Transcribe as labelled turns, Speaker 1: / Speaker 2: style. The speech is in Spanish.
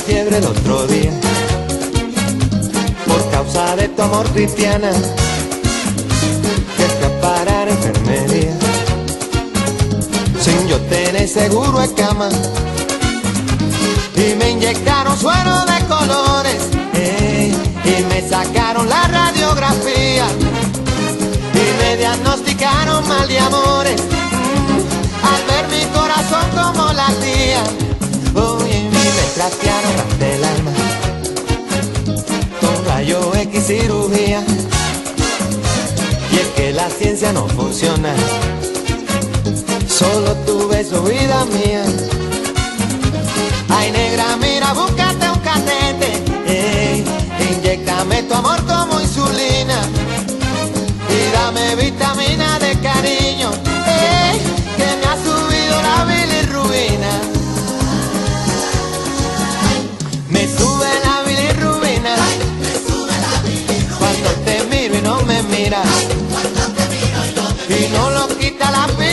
Speaker 1: fiebre el otro día por causa de tu amor, Cristiana. Que fui a parar a enfermería sin yo tener seguro de cama, y me inyectaron suero de colores, y me sacaron la radiografía y me diagnosticaron mal de amores. Al ver mi corazón como latía, oye, me trastearon hasta el alma con rayo X cirugía. Y es que la ciencia no funciona, solo tu beso, vida mía. Ay, negra, mira, búscate un catete, inyéctame tu amor como insulina y dame vitamina de cariño, que me ha subido la bilirrubina. Me sube la bilirrubina cuando te miro y no me miras, y no lo quita la pena.